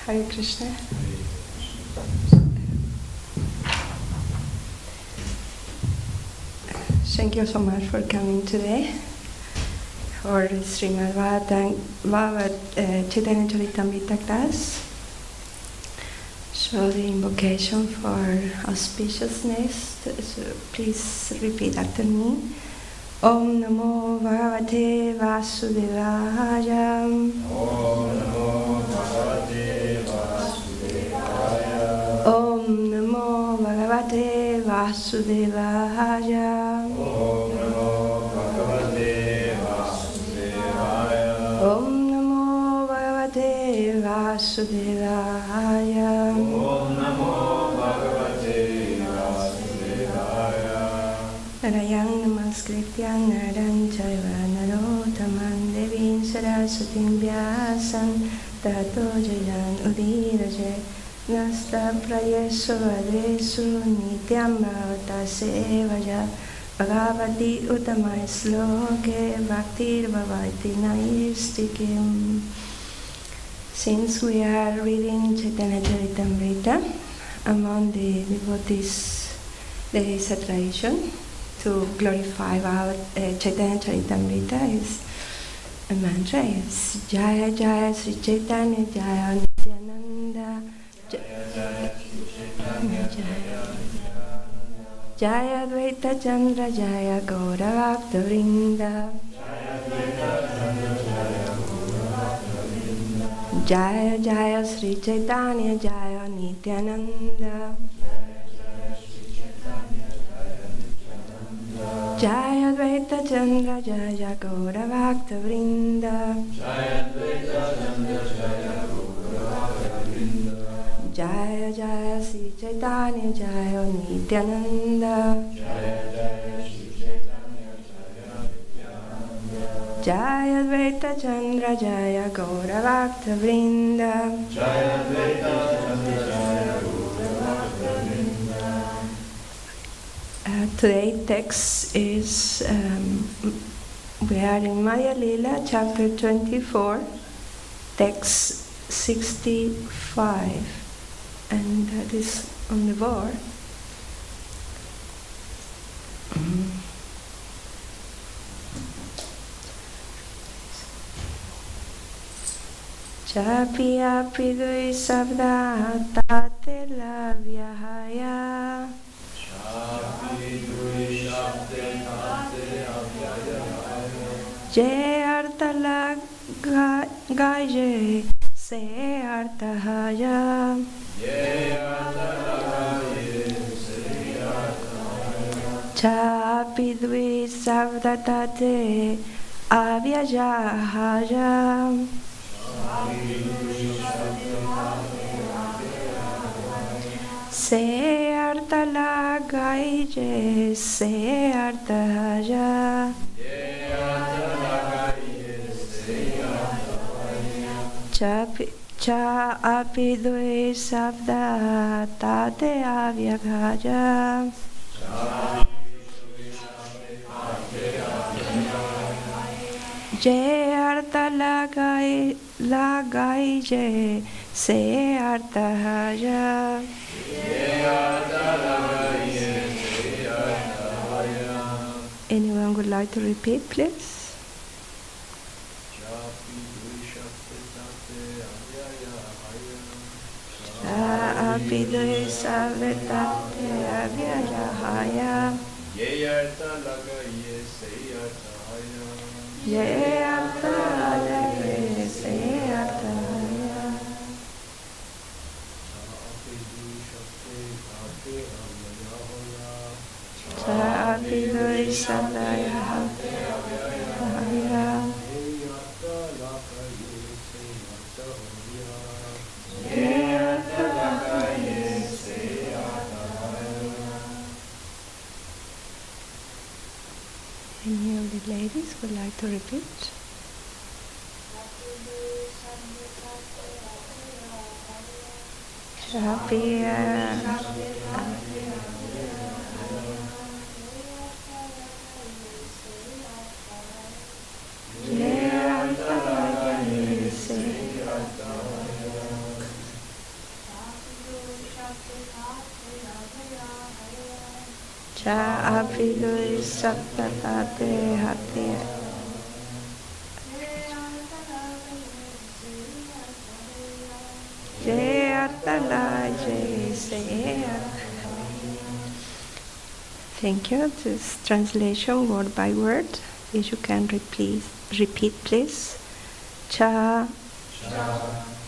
Hare Krishna. Thank you so much for coming today for Srimad Bhagavad Chaitanya Charitamrita class. So the invocation for auspiciousness, so please repeat after me. Om Namo Bhagavate Vasudevaya. Om Namo Bhagavate Vasudevaya. Om Namo Bhagavate Vasudevaya. Om Namo Bhagavate Vasudevaya. Om Namo Bhagavate Vasudevaya. Om Namo Bhagavate Vasudevaya. Narayang namaskrityang naran chaiva narotaman devim saraswatim vyasam tato jayan udiraje nasta prayesu vadesu nityam bhavata sevaya bhagavati uttamai sloke bhaktir bhavati naistikim. Since we are reading Chaitanya Charitamrita, among the devotees there is a tradition to glorify our Chaitanya Charitamrita is a mantra. It's Jaya Jaya Sri Chaitanya Jaya Nityananda Jaya Advaita Chandra Jaya Gaura Bhakta Vrinda Jaya Jaya Sri Chaitanya Jaya Nityananda Jaya Advaita Chandra Jaya Gaura Bhakta Vrinda Jaya Jaya Sri Chaitanya Jaya Nityananda Jaya Advaita Chandra Jaya Gaura Bhakta Vrinda Today's text is, we are in Maya Lila, chapter 24, text 65, and that is on the board. Chapya pridui sabda tate lavyahaya Jai artha lagaye se artha haya Chapi dvi savdatate avyajahaya Se artha lagaye se artha haya Cha api dve sabda tate avyagaya Je artha lagai je se artha haya Anyone would like to repeat, please? Api dve savdatate avyajahaya Ye artha lagaye se artha haya Cha api dve savdatate avyajahaya Any of the ladies would like to repeat? Chapya Cha api lui saptate hati. Jai atala jai se. Thank you. This translation word by word. If you can repeat please. Cha.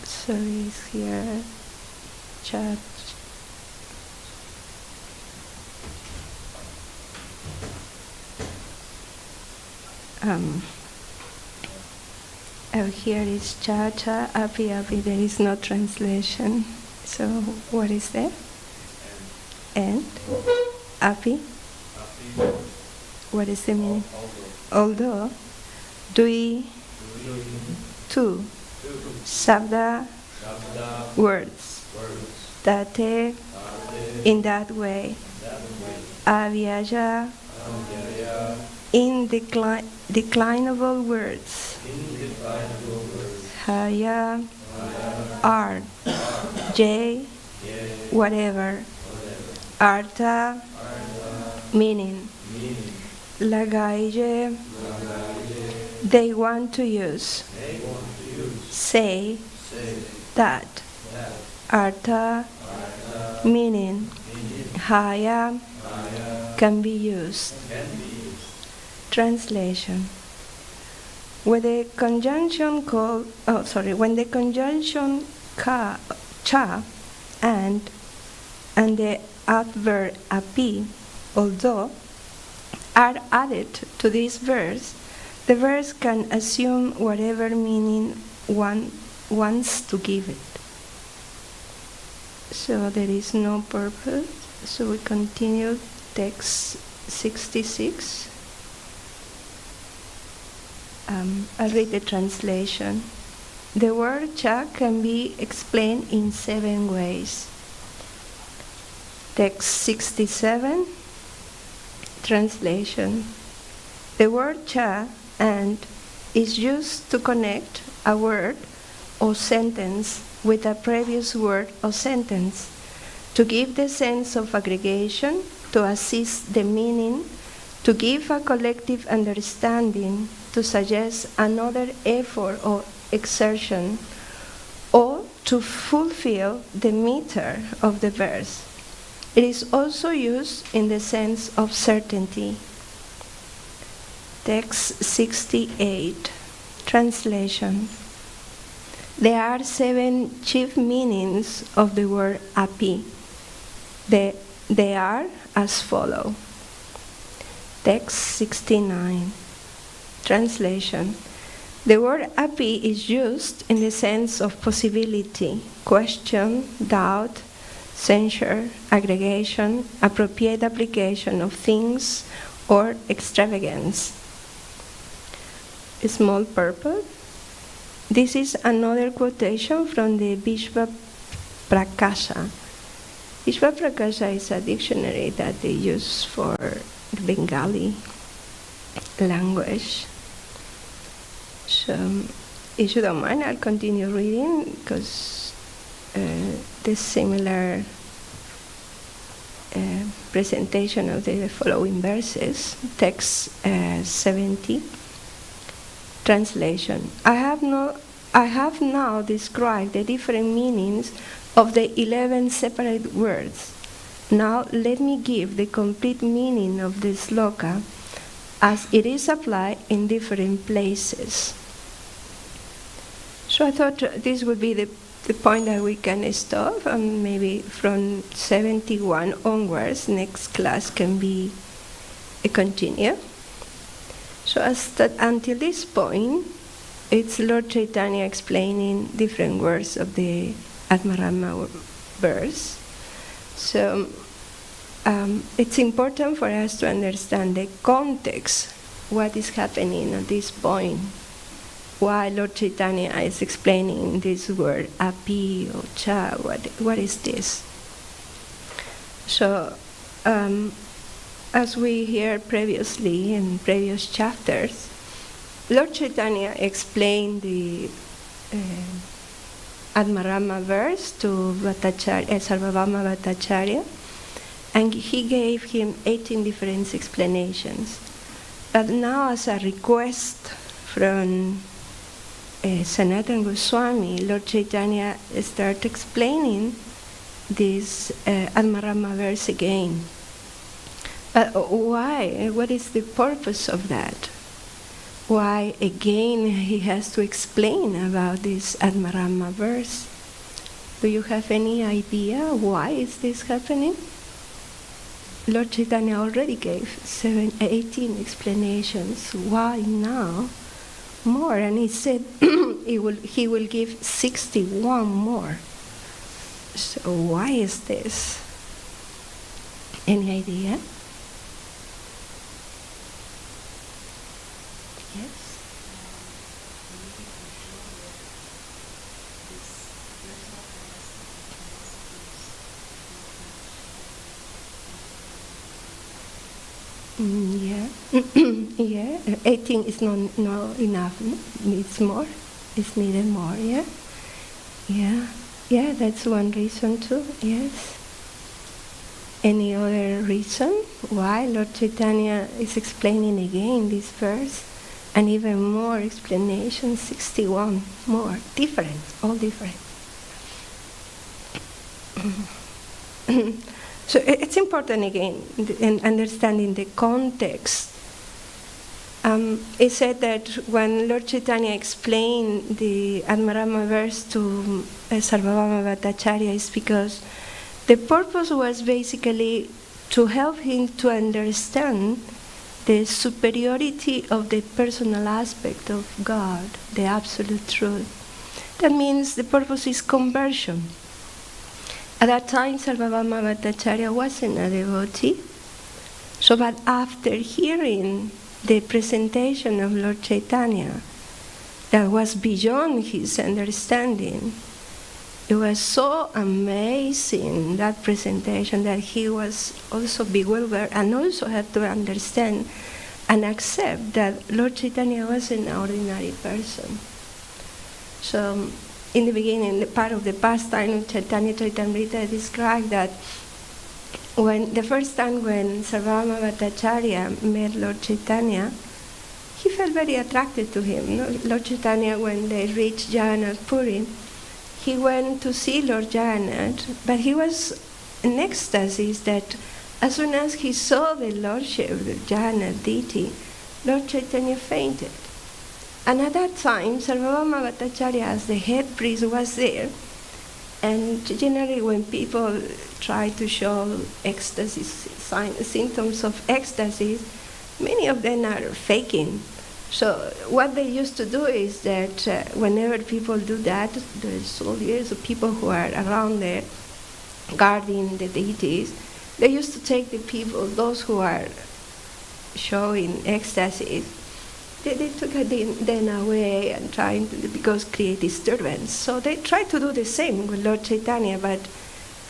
So is here. Cha. Here is cha cha api api. There is no translation. So what is that? And api. What is the meaning? Although. Dui. Two. Sabda. Words. Tate. In that way. Avyaja. In declinable words. Haya. Art. J. Whatever. Artha. Meaning. Lagaije. They want to use. Say. That. Artha. Meaning. Haya. Can be used. Translation. When the conjunction cha and the adverb api, although, are added to this verse, the verse can assume whatever meaning one wants to give it. So there is no purpose. So we continue text 66. I'll read the translation. The word cha can be explained in 7 ways. Text 67, translation. The word cha and is used to connect a word or sentence with a previous word or sentence, to give the sense of aggregation, to assist the meaning, to give a collective understanding, to suggest another effort or exertion, or to fulfill the meter of the verse. It is also used in the sense of certainty. Text 68, translation. There are 7 chief meanings of the word api. They are as follow. Text 69, translation. The word api is used in the sense of possibility, question, doubt, censure, aggregation, appropriate application of things, or extravagance. A small purpose. This is another quotation from the Vishva Prakasha. Vishva Prakasha is a dictionary that they use for the Bengali language. So, if you don't mind, I'll continue reading because the similar presentation of the following verses. Text 70. Translation. I have now described the different meanings of the 11 separate words. Now let me give the complete meaning of the sloka as it is applied in different places. So I thought this would be the point that we can stop, and maybe from 71 onwards, next class can be a continue. So until this point, it's Lord Chaitanya explaining different words of the Atmarama verse. So it's important for us to understand the context, what is happening at this point, why Lord Chaitanya is explaining this word api or cha, what is this? So as we heard previously in previous chapters, Lord Chaitanya explained the Atmarama verse to Sarvabhauma Bhattacharya, and he gave him 18 different explanations. But now, as a request from Sanatana Goswami, Lord Chaitanya started explaining this Atmarama verse again. But why? What is the purpose of that? Why again he has to explain about this Atmarama verse? Do you have any idea why is this happening? Lord Chaitanya already gave 18 explanations. Why now more? And he said he will give 61 more. So why is this? Any idea? Yes? Yeah. Yeah. 18 is not enough. No? Needs more. It's needed more. Yeah. Yeah. Yeah. That's one reason too. Yes. Any other reason why Lord Chaitanya is explaining again this verse, and even more explanation, 61 more, different, all different. So it's important again in understanding the context. It said that when Lord Chaitanya explained the Atmarama verse to Sarvabhauma Bhattacharya, is because the purpose was basically to help him to understand the superiority of the personal aspect of God, the absolute truth. That means the purpose is conversion. At that time, Sarvabhauma Bhattacharya wasn't a devotee. So, but after hearing the presentation of Lord Chaitanya, that was beyond his understanding, it was so amazing, that presentation, that he was also bewildered and also had to understand and accept that Lord Chaitanya was an ordinary person. So, in the beginning, the part of the pastime of Chaitanya Charitamrita described that when the first time when Sarvabhauma Bhattacharya met Lord Chaitanya, he felt very attracted to him. No? Lord Chaitanya, when they reached Jagannath Puri, he went to see Lord Jagannath, but he was in ecstasy that as soon as he saw the Lordship of the Jagannath deity, Lord Chaitanya fainted. And at that time, Sarvabhauma Bhattacharya, as the head priest, was there. And generally when people try to show ecstasy, symptoms of ecstasy, many of them are faking. So what they used to do is that whenever people do that, the soldiers, the people who are around there guarding the deities, they used to take the people, those who are showing ecstasy, they took them away and trying to, because create disturbance. So they tried to do the same with Lord Chaitanya, but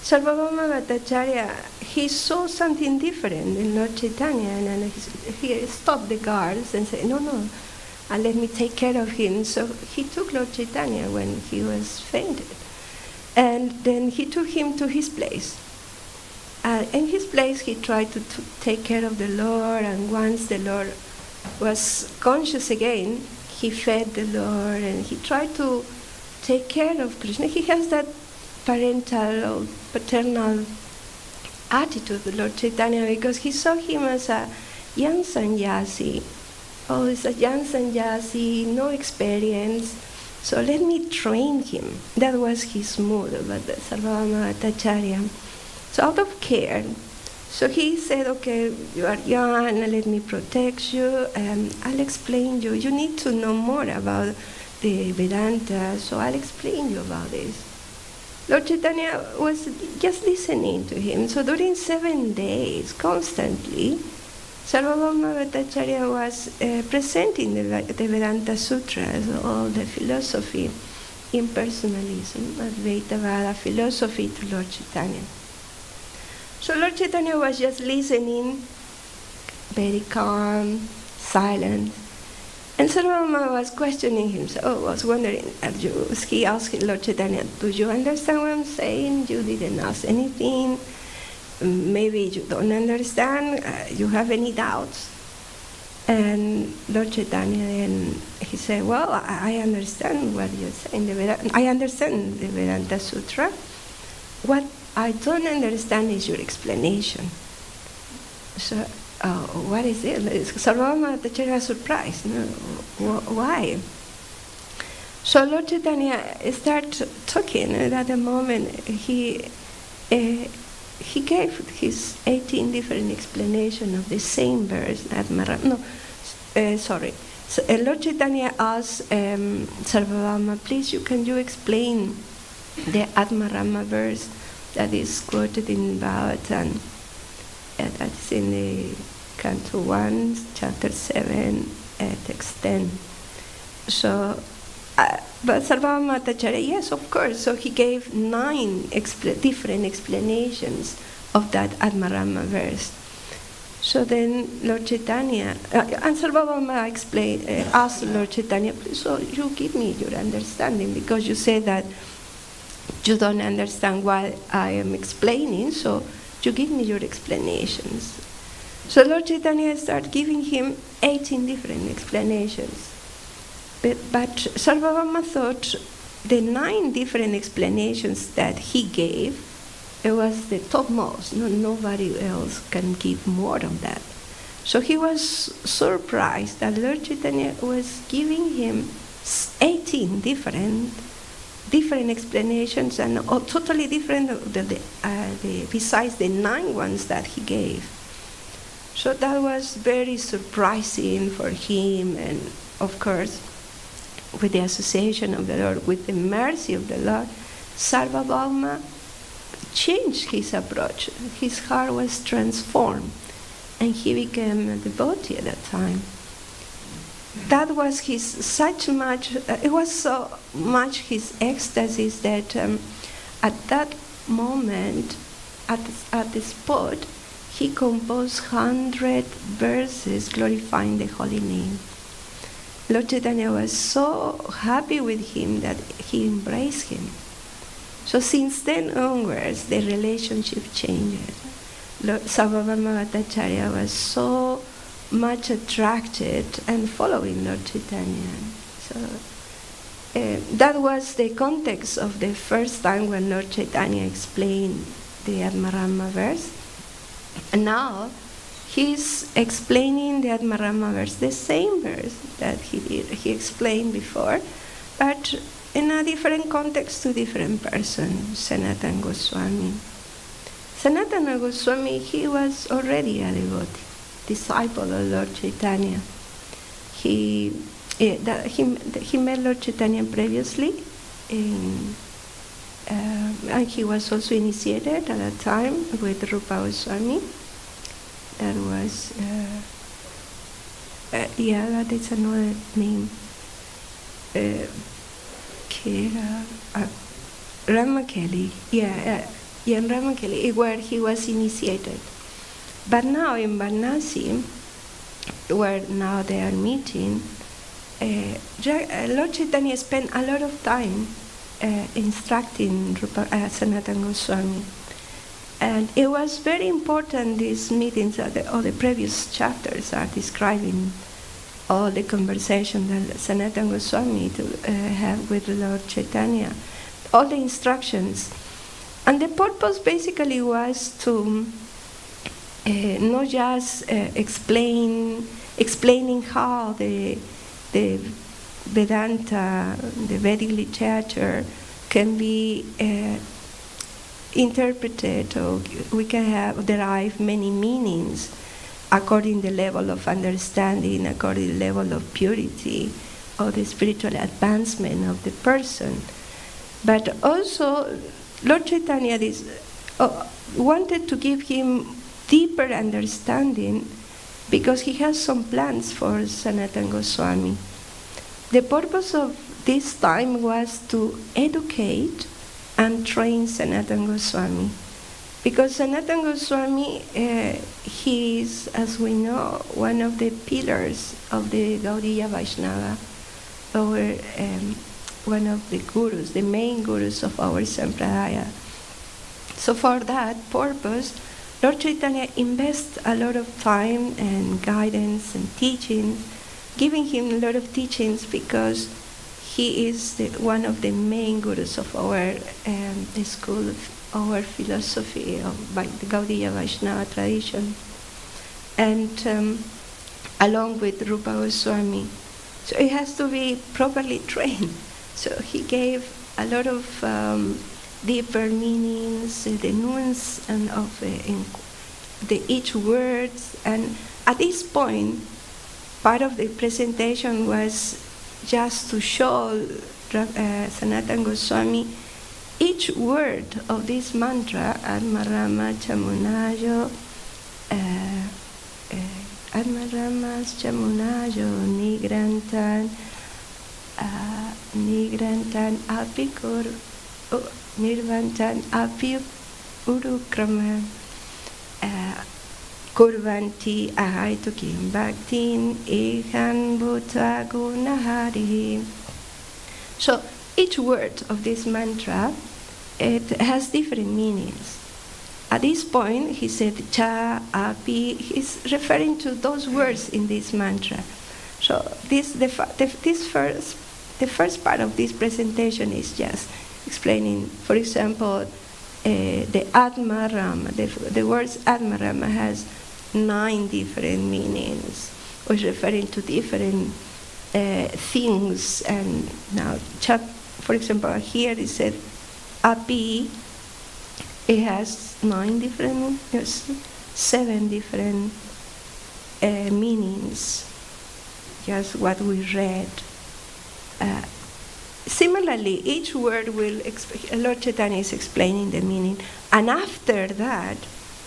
Sarvabhauma Bhattacharya, he saw something different in Lord Chaitanya, and he stopped the guards and said, no, and let me take care of him. So he took Lord Chaitanya when he was fainted. And then he took him to his place. In his place, he tried to take care of the Lord, and once the Lord was conscious again, he fed the Lord, and he tried to take care of Krishna. He has that parental or paternal attitude with Lord Chaitanya, because he saw him as a young sannyasi. Oh, he's a young sannyasi, no experience, so let me train him. That was his mood about the Sarvabhauma Bhattacharya. So out of care, so he said, okay, you are young, let me protect you, I'll explain you. You need to know more about the Vedanta, so I'll explain you about this. Lord Chaitanya was just listening to him. So during 7 days, constantly, Sarvabhauma Bhattacharya was presenting the Vedanta Sutras, all the philosophy, impersonalism, Advaitavada philosophy to Lord Chaitanya. So Lord Chaitanya was just listening, very calm, silent. And Sarvabhauma was questioning himself. Oh, was wondering, he asked Lord Chaitanya, do you understand what I'm saying? You didn't ask anything. maybe you don't understand, you have any doubts? And Lord Chaitanya, and he said, well, I understand what you're saying. I understand the Vedanta Sutra. What I don't understand is your explanation. So, what is it? Sarvabhauma Bhattacharya was surprised. No, why? So Lord Chaitanya started talking, and at the moment he gave his 18 different explanations of the same verse. So, Lord Chaitanya asked Sarvabhauma, please, can you explain the Atmarama verse that is quoted in Bhagavatam? That's in the Canto 1, Chapter 7, Text 10. So, but Sarvabhauma Bhattacharya, yes, of course. So he gave 9 different explanations of that Atmarama verse. So then Lord Chaitanya, and Sarvabhauma asked Lord Chaitanya, please, so you give me your understanding, because you say that you don't understand what I am explaining, so you give me your explanations. So Lord Chaitanya started giving him 18 different explanations. But Sarvabhauma thought the 9 different explanations that he gave, it was the topmost. Nobody else can give more of that. So he was surprised that Lord Chaitanya was giving him 18 different explanations, and totally different besides the 9 ones that he gave. So that was very surprising for him, and of course, with the association of the Lord, with the mercy of the Lord, Sarvabhauma changed his approach. His heart was transformed, and he became a devotee at that time. That was it was so much his ecstasy that at that moment, at the spot, he composed 100 verses glorifying the holy name. Lord Chaitanya was so happy with him that he embraced him. So since then onwards, the relationship changed. Sarvabhauma Bhattacharya was so much attracted and following Lord Chaitanya. So that was the context of the first time when Lord Chaitanya explained the Atmarama verse. And now he's explaining the Atmarama verse, the same verse that he explained before, but in a different context to different person, Sanatana Goswami. Sanatana Goswami, he was already a devotee, disciple of Lord Chaitanya. He met Lord Chaitanya previously, and he was also initiated at that time with Rupa Goswami. That was, that is another name. Ramakeli, in Ramakeli, where he was initiated. But now in Varanasi, where now they are meeting, Lord Chaitanya spent a lot of time instructing Sanatana Goswami. And it was very important, these meetings, all the previous chapters are describing all the conversation that Sanatana Goswami had with Lord Chaitanya, all the instructions. And the purpose basically was to not just explaining how the Vedanta, the Vedic literature, can be interpreted, or we can derive many meanings according to the level of understanding, according to the level of purity, or the spiritual advancement of the person. But also, Lord Chaitanya wanted to give him deeper understanding, because he has some plans for Sanatana Goswami. The purpose of this time was to educate and train Sanatana Goswami. Because Sanatana Goswami, he is, as we know, one of the pillars of the Gaudiya Vaishnava, or one of the gurus, the main gurus of our Sampradaya. So for that purpose, Lord Chaitanya invests a lot of time and guidance and teaching, giving him a lot of teachings because he is one of the main gurus of our the school of our philosophy of the Gaudiya Vaishnava tradition, and along with Rupa Goswami. So it has to be properly trained. So he gave a lot of deeper meanings, the nuance and of the each words. And at this point, part of the presentation was just to show Sanatana Goswami each word of this mantra, Atmarama Chamunayo, Atmaramas Chamunayo, Nigrantan Apikur, Nirvantan Api Urukrama, Kurvanti Ahaitukim Bhaktin Ehan Bhuta Gunahari. So each word of this mantra, it has different meanings. At this point, he said cha, api. He's referring to those words in this mantra. So the first part of this presentation is just explaining, for example, the Atmarama. The words Atmarama has 9 different meanings, or referring to different things. And now, for example, here it said api. It has 7 different meanings. Just what we read. Similarly, each word will Lord Chaitanya is explaining the meaning, and after that,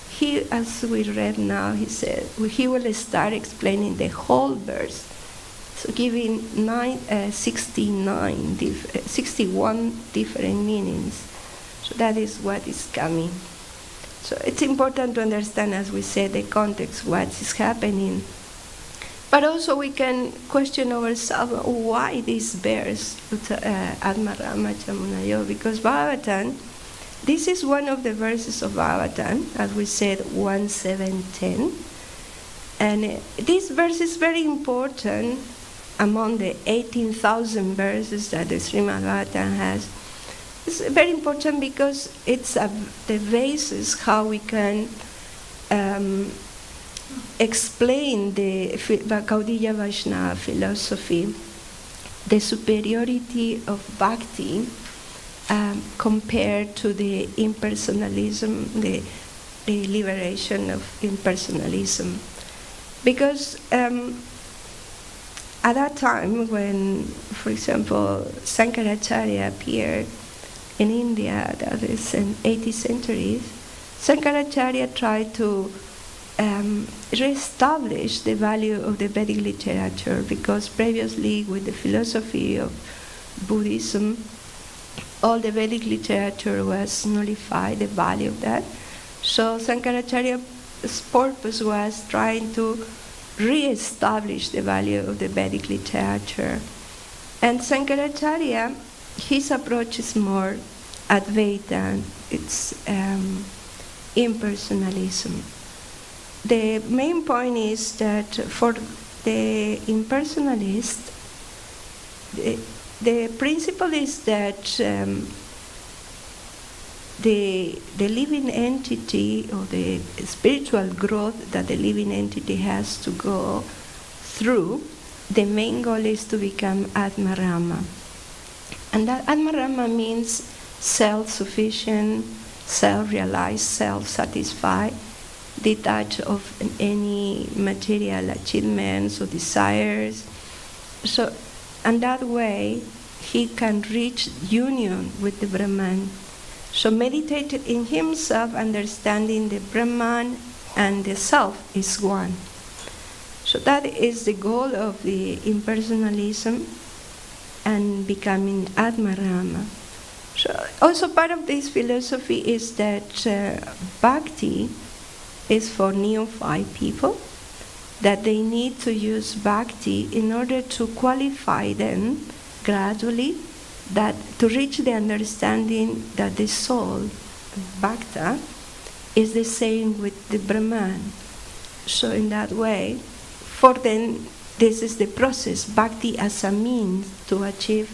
he, as we read now, he said he will start explaining the whole verse, so giving 61 different meanings. So that is what is coming. So it's important to understand, as we said, the context, what is happening. But also we can question ourselves why this verse, Atmarama Chamunayo, because Bhagavatam, this is one of the verses of Bhagavatam, as we said, 1.7.10. And this verse is very important among the 18,000 verses that the Srimad Bhagavatam has. It's very important because it's the basis how we can explain the Gaudiya Vaishnava philosophy, the superiority of bhakti compared to the impersonalism, the liberation of impersonalism. Because at that time when, for example, Sankaracharya appeared in India, that is in 18th century, Sankaracharya tried to re-establish the value of the Vedic literature, because previously with the philosophy of Buddhism, all the Vedic literature was nullified, the value of that. So Sankaracharya's purpose was trying to re-establish the value of the Vedic literature. And Sankaracharya, his approach is more Advaita, it's impersonalism. The main point is that for the impersonalist, the principle is that the living entity, or the spiritual growth that the living entity has to go through, the main goal is to become Atmarama. And that Atmarama means self-sufficient, self-realized, self-satisfied, detached of any material achievements or desires. So, and that way, he can reach union with the Brahman. So meditated in himself, understanding the Brahman and the self is one. So that is the goal of the impersonalism and becoming Atmarama. So also part of this philosophy is that bhakti is for neophyte people, that they need to use bhakti in order to qualify them gradually, that to reach the understanding that the soul, bhakta, is the same with the Brahman. So in that way, for them, this is the process, bhakti as a means to achieve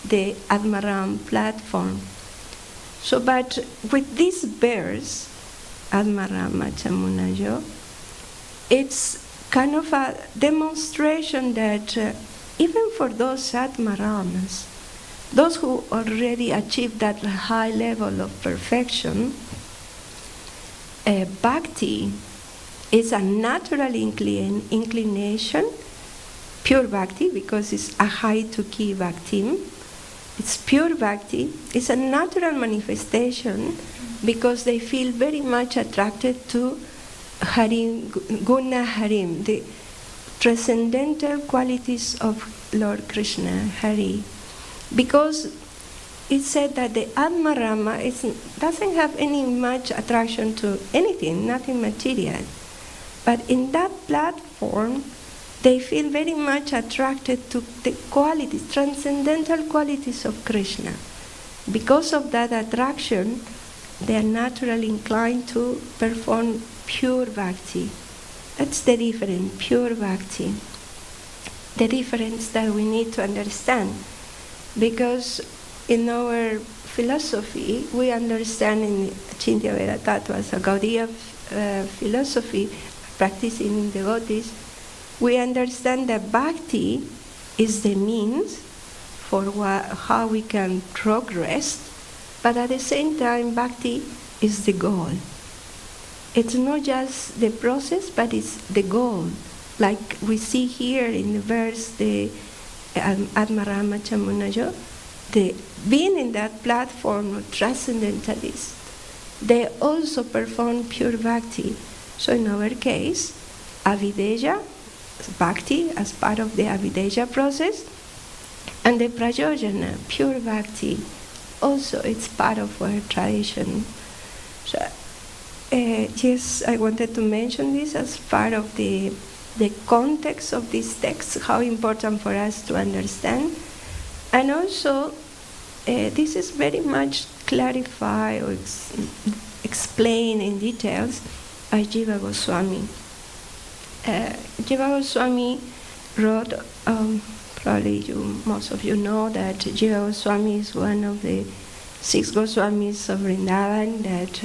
the Atmaram platform. So, but with this verse, Atmarama Chamunayo, it's kind of a demonstration that even for those Atmaramas, those who already achieved that high level of perfection, bhakti is a natural inclination, pure bhakti, because it's a high to ki bhakti. It's pure bhakti. It's a natural manifestation because they feel very much attracted to Harim, Guna Harim, the transcendental qualities of Lord Krishna, Hari. Because it's said that the Atmarama doesn't have any much attraction to anything, nothing material. But in that platform, they feel very much attracted to the qualities, transcendental qualities of Krishna. Because of that attraction, they are naturally inclined to perform pure bhakti. That's the difference, pure bhakti. The difference that we need to understand. Because in our philosophy, we understand in Achintya Veda Tattva, so Gaudiya philosophy, practicing devotees, we understand that bhakti is the means for how we can progress, but at the same time, bhakti is the goal. It's not just the process, but it's the goal. Like we see here in the verse, the Atmarama Chamunayo, being in that platform of transcendentalists, they also perform pure bhakti. So in our case, Avideya, bhakti as part of the Avideya process, and the Prayojana, pure bhakti, also it's part of our tradition. So, yes, I wanted to mention this as part of the context of this text, how important for us to understand. And also, this is very much clarified or explained in details by Jiva Goswami. Jiva Goswami wrote, probably most of you know that Jiva Goswami is one of the 6 Goswamis of Vrindavan that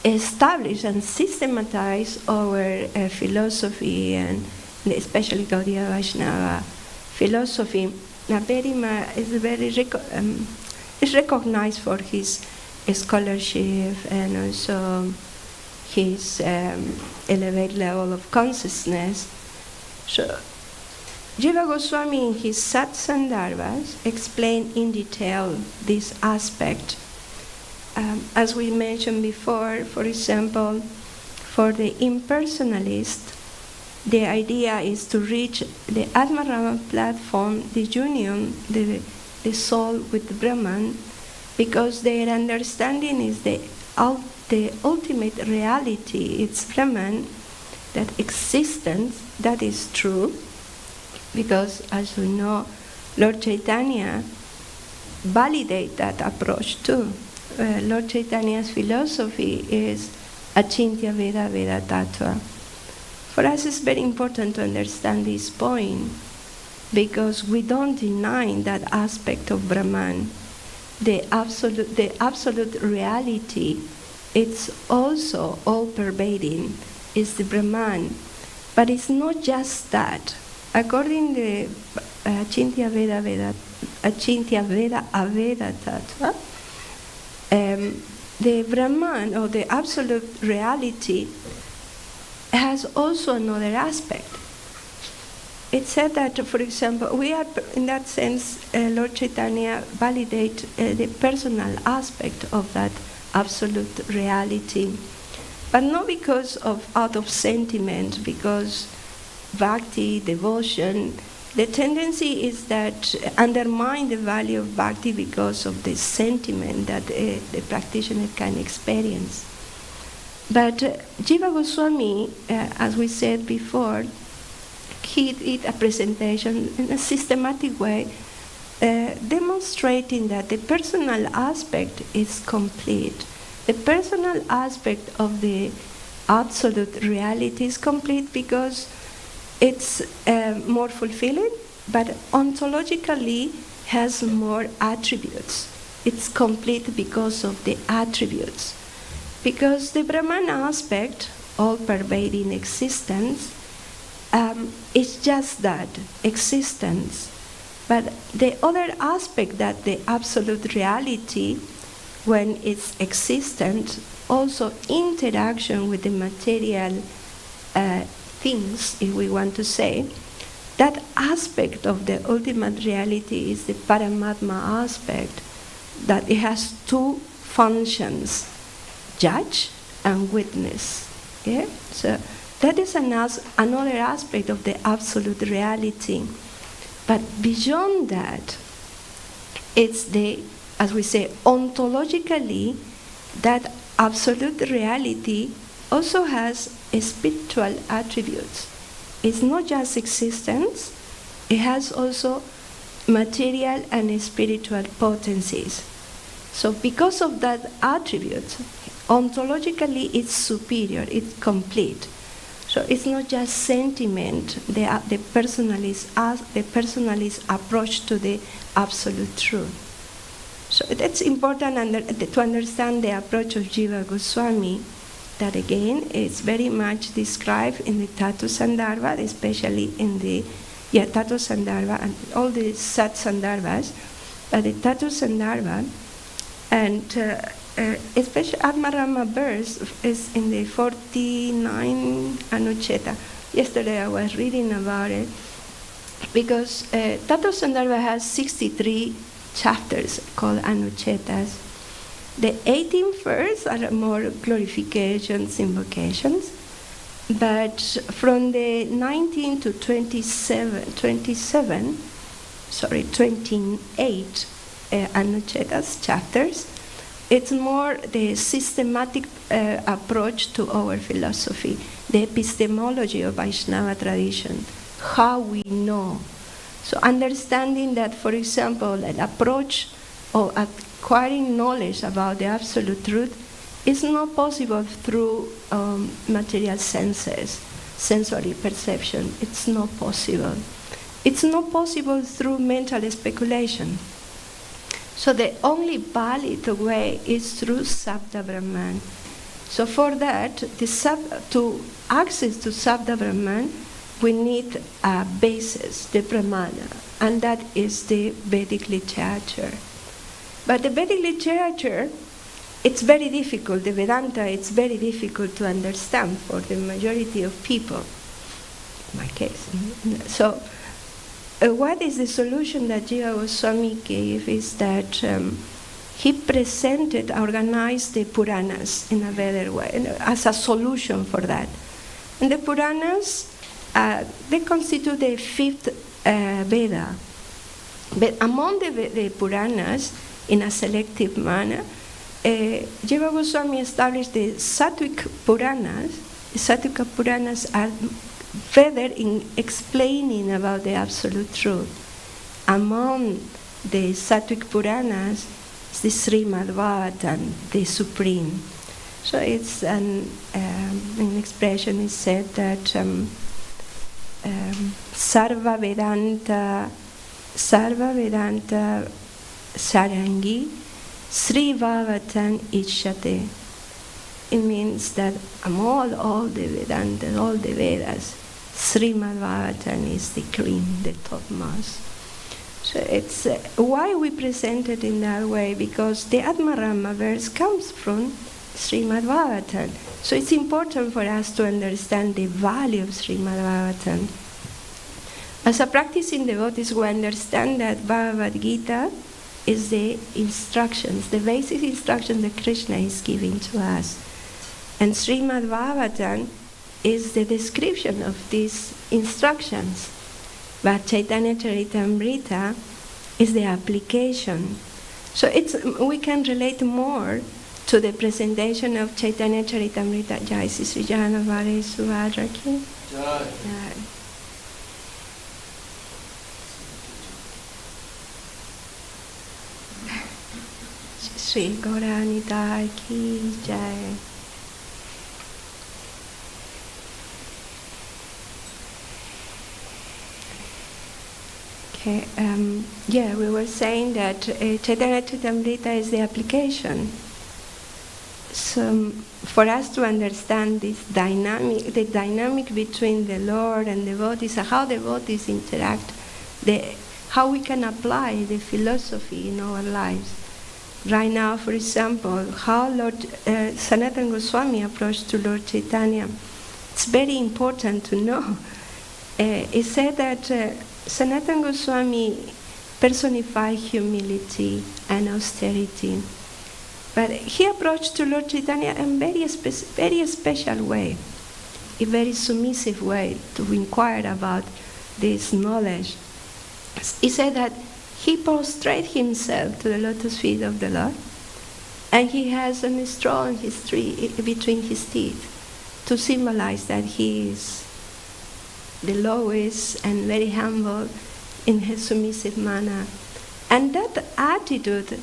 established and systematized our philosophy, and especially Gaudiya Vaishnava philosophy. Is recognized for his scholarship and also his elevated level of consciousness. So, Jiva Goswami in his Sat Sandarbhas explained in detail this aspect. As we mentioned before, for example, for the impersonalist, the idea is to reach the Atmarama platform, the union, the soul with the Brahman, because their understanding is the ultimate reality. It's Brahman, that existence, that is true, because as we know, Lord Chaitanya validates that approach too. Lord Chaitanya's philosophy is Achintya Veda Veda Tattva. For us, it's very important to understand this point because we don't deny that aspect of Brahman. The absolute reality, it's also all-pervading, is the Brahman. But it's not just that. According to Achintya Veda Aveda Tattva, the Brahman, or the absolute reality, has also another aspect. It's said that, for example, we are, in that sense, Lord Chaitanya validates the personal aspect of that absolute reality, but not because out of sentiment, because bhakti, devotion, the tendency is that undermine the value of bhakti because of the sentiment that the practitioner can experience. But Jiva Goswami, as we said before, he did a presentation in a systematic way, demonstrating that the personal aspect is complete. The personal aspect of the absolute reality is complete because it's more fulfilling, but ontologically has more attributes. It's complete because of the attributes. Because the Brahman aspect, all-pervading existence, is just that, existence. But the other aspect, that the absolute reality, when it's existent, also interaction with the material things, if we want to say, that aspect of the ultimate reality is the Paramatma aspect, that it has two functions, judge and witness. Yeah? So that is another aspect of the absolute reality. But beyond that, it's the, as we say, ontologically, that absolute reality also has spiritual attributes. It's not just existence, it has also material and spiritual potencies. So because of that attribute, ontologically it's superior, it's complete. So it's not just sentiment, the personalist approach to the absolute truth. So that's important to understand the approach of Jiva Goswami, that again is very much described in the Tattva Sandarbha, especially in the Tattva Sandarbha and all the Sat Sandarbhas, but the Tattva Sandarbha, and especially Atmarama verse is in the 49 Anucheta. Yesterday I was reading about it, because Tattva Sandarbha has 63 chapters called Anuchetas. The 18 first are more glorifications, invocations, but from the 19 to 28 Anuchetas chapters, it's more the systematic approach to our philosophy, the epistemology of Vaishnava tradition, how we know. So understanding that, for example, an approach of acquiring knowledge about the absolute truth is not possible through material senses, sensory perception. It's not possible. It's not possible through mental speculation. So the only valid way is through Sabda Brahman. So for that, to access to Sabda Brahman, we need a basis, the Brahmana, and that is the Vedic literature. But the Vedic literature, it's very difficult. The Vedanta, it's very difficult to understand for the majority of people, in my case. So what is the solution that Jiva Goswami gave is that he presented, organized the Puranas in a better way, as a solution for that. And the Puranas, they constitute the fifth Veda. But among the Puranas, in a selective manner, Jiva Goswami established the Sattvic Puranas. The Sattvic Puranas are better in explaining about the absolute truth. Among the Sattvic Puranas is the Srimad Bhagavatam, the supreme. So it's an expression is said that Sarva Vedanta Sarangi Sri Bhagavatam Ichyate. It means that among all the Vedantas, all the Vedas, Srimad Bhagavatam is the cream, the topmost. So it's why we present it in that way, because the Atmarama verse comes from Srimad Bhagavatam. So it's important for us to understand the value of Srimad Bhagavatam. As a practicing devotees, we understand that Bhagavad Gita is the instructions, the basic instruction that Krishna is giving to us. And Srimad Bhagavatam is the description of these instructions. But Chaitanya Charitamrita is the application. So we can relate more to the presentation of Chaitanya Charitamrita. Jai Sri Jahannavari Subhadra Ki. Jai. Shri Gauranitai Ki Jai. Okay, we were saying that Chaitanya Charitamrita is the application. So, for us to understand this the dynamic between the Lord and devotees, and how devotees interact, how we can apply the philosophy in our lives. Right now, for example, how Lord Sanatana Goswami approached to Lord Chaitanya. It's very important to know. It said that Sanatana Goswami personified humility and austerity. But he approached to Lord Chaitanya in a very special way, a very submissive way to inquire about this knowledge. He said that he prostrated himself to the lotus feet of the Lord, and he has a strong history between his teeth to symbolize that he is the lowest and very humble in his submissive manner. And that attitude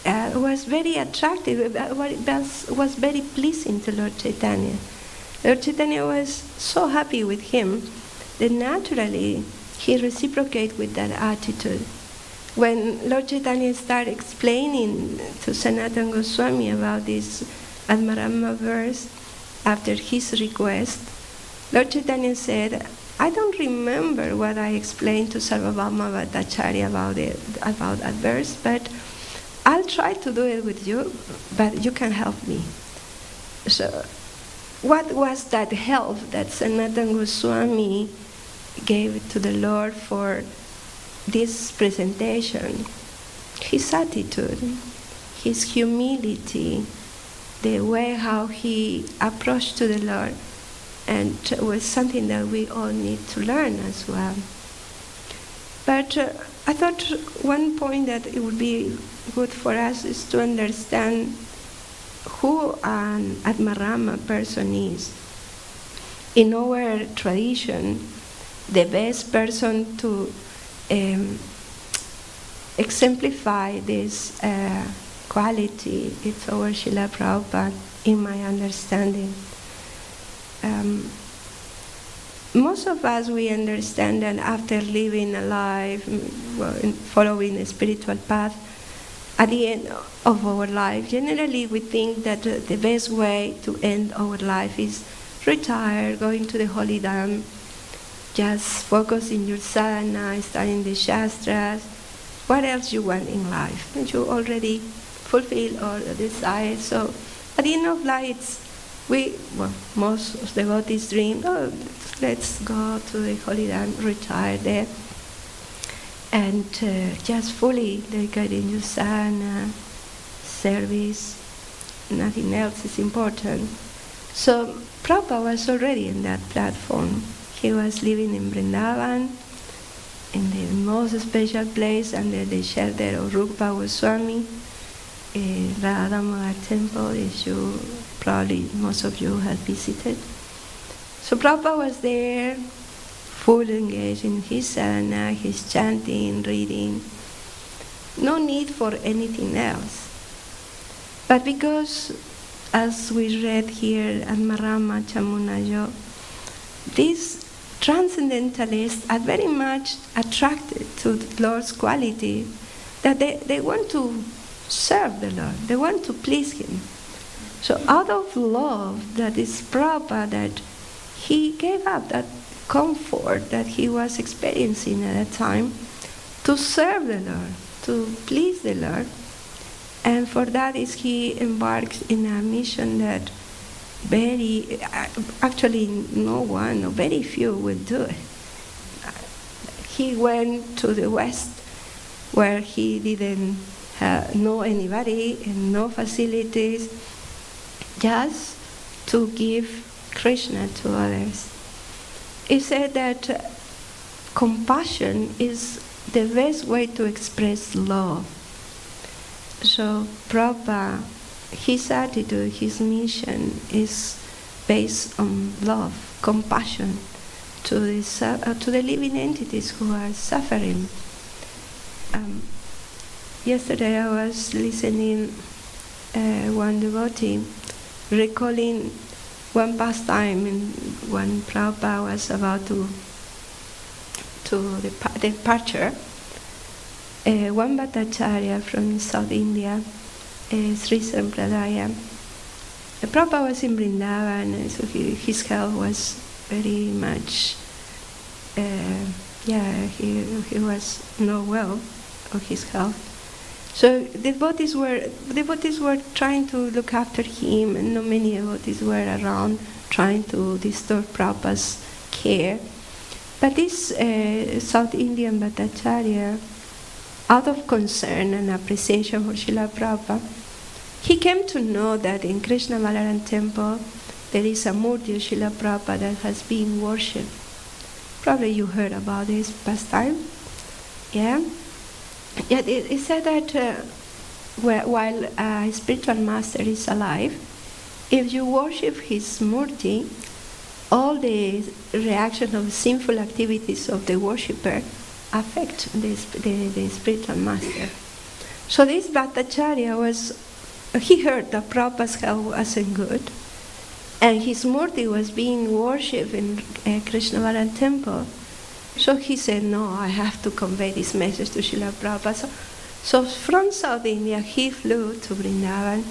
was very attractive, was very pleasing to Lord Chaitanya. Lord Chaitanya was so happy with him that naturally he reciprocated with that attitude. When Lord Chaitanya started explaining to Sanatana Goswami about this Admarama verse, after his request, Lord Chaitanya said, I don't remember what I explained to Sarvabhauma Bhattacharya about that verse, but I'll try to do it with you, but you can help me. So, what was that help that Sanatana Goswami gave to the Lord for this presentation? His attitude, his humility, the way how he approached to the Lord, and it was something that we all need to learn as well. But I thought one point that it would be good for us is to understand who an Atmarama person is. In our tradition, the best person to exemplify this quality is our Srila Prabhupada, in my understanding. Most of us, we understand that after living a life, following a spiritual path, at the end of our life, generally we think that the best way to end our life is retire, going to the holy dham, just focus in your sadhana, studying the shastras. What else you want in life? You already fulfill all the desires. So at the end of life, most devotees dream, let's go to the holy dham, retire there, and just fully dedicate in your sadhana, service. Nothing else is important. So Prabhupada was already in that platform. He was living in Vrindavan, in the most special place under the shelter of Rupa Goswami, Radha Damodar temple, as you probably most of you have visited. So Prabhupada was there, fully engaged in his sadhana, his chanting, reading. No need for anything else. But because, as we read here at Marama Chamunayo, these transcendentalists are very much attracted to the Lord's quality, that they want to serve the Lord, they want to please Him. So out of love, that is Prabhupada, that he gave up that comfort that he was experiencing at that time to serve the Lord, to please the Lord. And for that is he embarked in a mission that actually no one or very few would do it. He went to the West where he didn't know anybody and no facilities, just to give Krishna to others. He said that compassion is the best way to express love. So Prabhupada, his attitude, his mission is based on love, compassion to the living entities who are suffering. yesterday I was listening one devotee recalling one pastime when Prabhupada was about to departure. One Bhattacharya from South India, Sri Sampradaya, Prabhupada was in Vrindavan, so his health was very much, he was not well of his health. So the devotees were trying to look after him, and not many devotees were around trying to disturb Prabhupada's care. But this South Indian Bhattacharya, out of concern and appreciation for Srila Prabhupada, he came to know that in Krishna Balaram temple there is a murti of Srila Prabhupada that has been worshipped. Probably you heard about this pastime. Yeah? Yeah, it said that while a spiritual master is alive, if you worship his murti, all the reaction of sinful activities of the worshipper affect the spiritual master. So this Bhattacharya he heard that Prabhupada's health wasn't good, and his murti was being worshipped in Krishna Balaram temple. So he said, no, I have to convey this message to Srila Prabhupada. So from South India, he flew to Vrindavan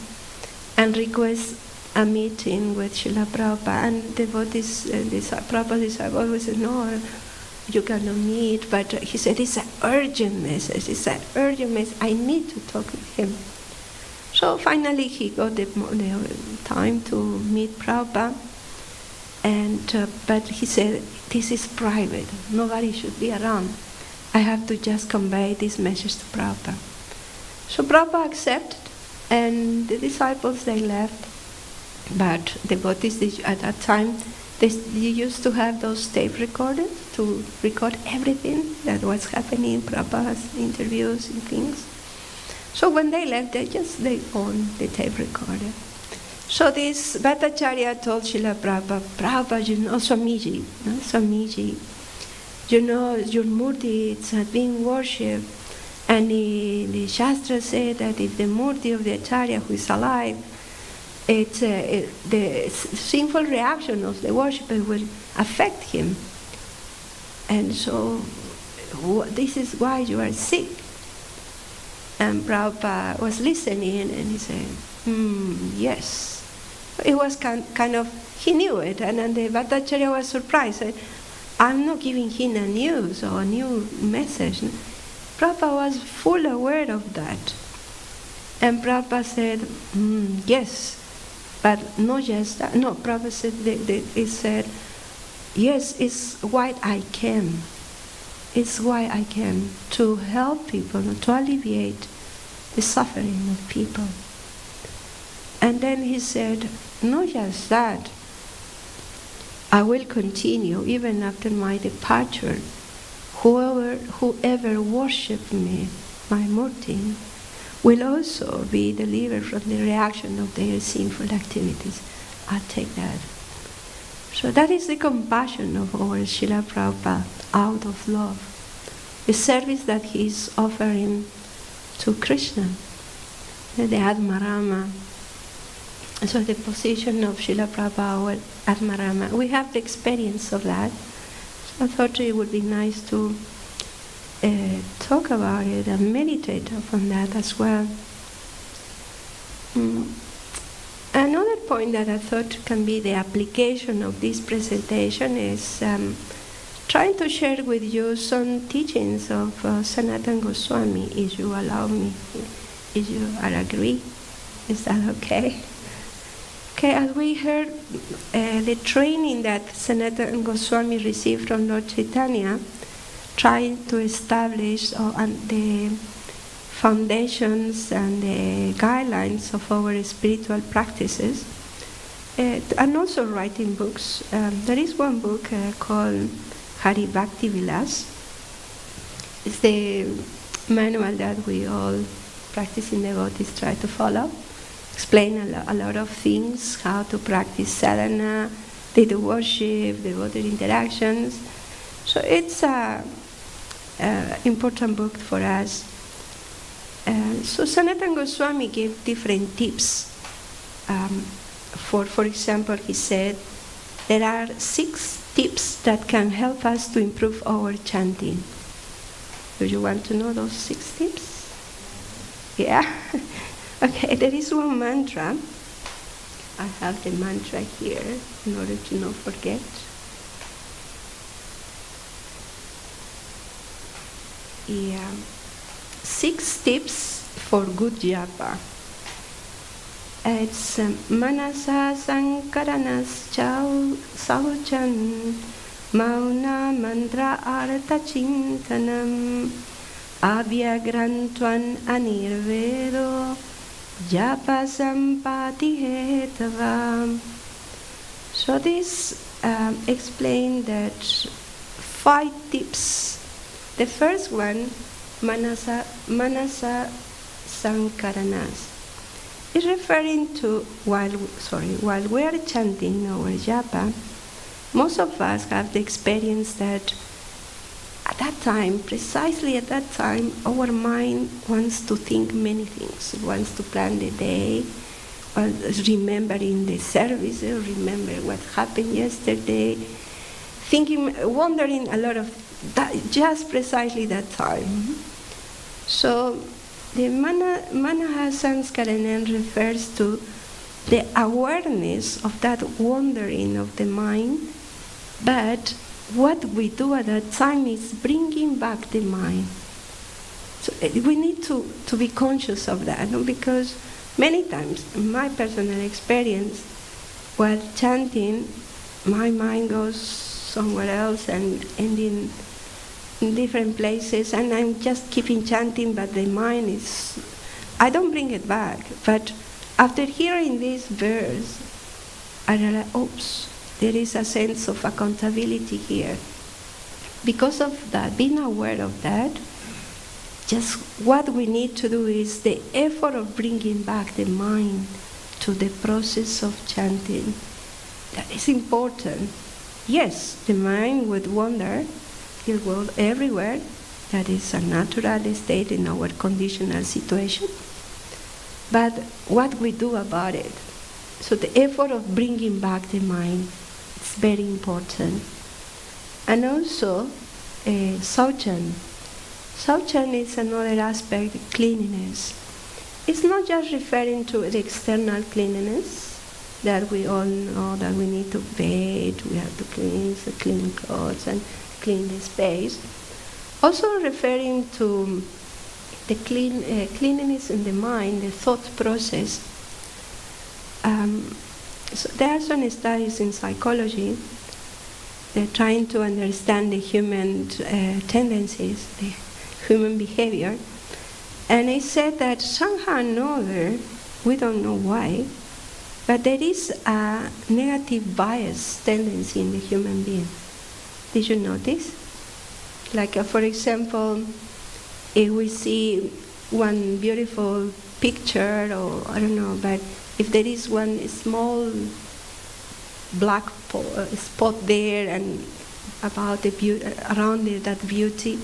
and requested a meeting with Srila Prabhupada. And devotees, Prabhupada disciples always said, no, you cannot meet. But he said, it's an urgent message. It's an urgent message. I need to talk with him. So finally, he got the time to meet Prabhupada. But he said, this is private. Nobody should be around. I have to just convey this message to Prabhupada. So Prabhupada accepted, and the disciples, they left. But devotees, at that time, they used to have those tape recorders to record everything that was happening in Prabhupada's interviews and things. So when they left, they owned the tape recorder. So this Bhattacharya told Srila Prabhupada, Prabhupada, you know, Swamiji, you know, your murti is being worshipped, and the Shastra said that if the murti of the Acharya who is alive, the sinful reaction of the worshipper will affect him. And so this is why you are sick. And Prabhupada was listening, and he said, yes. It was kind of, he knew it, and then the Bhattacharya was surprised. I'm not giving him a news or a new message. Prabhupada was full aware of that. And Prabhupada said, yes, but not just that. No, Prabhupada said, he said, yes, it's why I came. It's why I came, to help people, to alleviate the suffering of people. And then he said, not just that, I will continue even after my departure. Whoever worshipped me, my murti, will also be delivered from the reaction of their sinful activities. I'll take that. So that is the compassion of our Srila Prabhupada out of love. The service that he is offering to Krishna, the Atmarama. So the position of Srila Prabhupada at Atmarama, we have the experience of that. So I thought it would be nice to talk about it and meditate upon that as well. Another point that I thought can be the application of this presentation is trying to share with you some teachings of Sanatana Goswami, if you allow me, if you are agree. Is that okay? Okay, as we heard, the training that Sanatana Goswami received from Lord Chaitanya, trying to establish the foundations and the guidelines of our spiritual practices, and also writing books. There is one book called Hari Bhakti Vilas. It's the manual that we all practicing devotees try to follow. Explain a lot of things, how to practice sadhana, the worship, devotee interactions. So it's an important book for us. So Sanatana Goswami gave different tips. For example, he said there are 6 tips that can help us to improve our chanting. Do you want to know those 6 tips? Yeah? Okay, there is one mantra. I have the mantra here in order to not forget. Yeah. 6 tips for good japa. It's Manasa Sankaranas Chau Sauchan Mauna Mantra Artha Chintanam Abhyagrantvan Anirvedo Japa Sampati Hetavam. So this explains that 5 tips. The first one, Manasa Sankaranas, is referring to while we are chanting our japa, most of us have the experience that at that time, precisely at that time, our mind wants to think many things. It wants to plan the day, remembering the service, remember what happened yesterday, wondering a lot of that, just precisely that time. So the Manaha Sankaranan refers to the awareness of that wandering of the mind, but what we do at that time is bringing back the mind. So we need to be conscious of that, because many times, in my personal experience, while chanting, my mind goes somewhere else and ending in different places, and I'm just keeping chanting, but the mind is, I don't bring it back. But after hearing this verse, I realized, oops, there is a sense of accountability here. Because of that, being aware of that, just what we need to do is the effort of bringing back the mind to the process of chanting. That is important. Yes, the mind would wander, it will go everywhere. That is a natural state in our conditional situation. But what we do about it, so the effort of bringing back the mind is very important. And also, Sauchan. Sauchan is another aspect, cleanliness. It's not just referring to the external cleanliness that we all know that we need to bathe, we have to clean clothes and clean the space. Also referring to the cleanliness in the mind, the thought process. So there are some studies in psychology. They're trying to understand the human tendencies, the human behavior. And they said that somehow or another, we don't know why, but there is a negative bias tendency in the human being. Did you notice? Like, for example, if we see one beautiful picture, or I don't know, but if there is one small black spot there and about the around that beauty,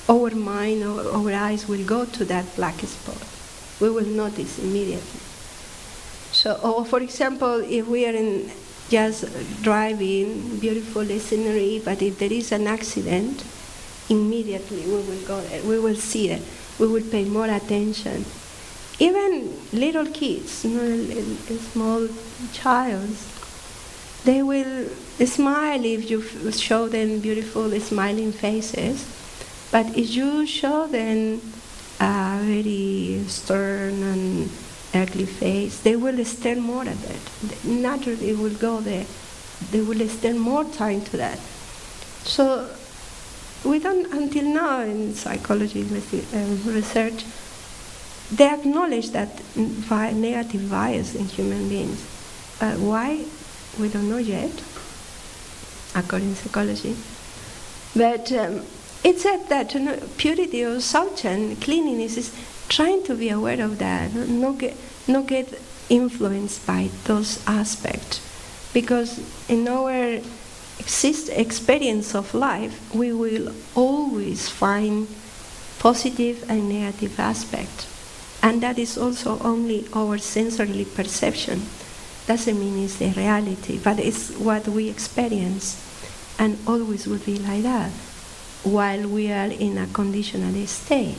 our mind or our eyes will go to that black spot. We will notice immediately. So, or for example, if we are just driving, beautiful scenery, but if there is an accident, immediately we will go there. We will see it. We will pay more attention. Even little kids, a small child, they will smile if you show them beautiful smiling faces. But if you show them a very stern and ugly face, they will stare more at it. Naturally, will go there. They will spend more time to that. So we don't, until now in psychology research, they acknowledge that negative bias in human beings. Why? We don't know yet, according to psychology. But it said that purity or Sauchan, cleanliness, is trying to be aware of that, not get influenced by those aspects. Because in our experience of life, we will always find positive and negative aspects. And that is also only our sensory perception. Doesn't mean it's the reality, but it's what we experience, and always will be like that while we are in a conditional state.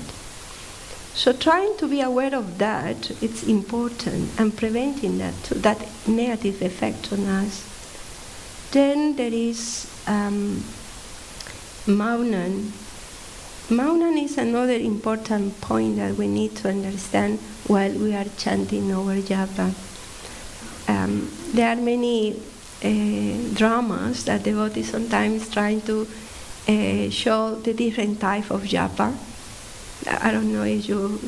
So trying to be aware of that, it's important, and preventing that negative effect on us. Then there is Maunan. Maunan is another important point that we need to understand while we are chanting our japa. There are many dramas that devotees sometimes trying to show the different type of japa. I don't know if you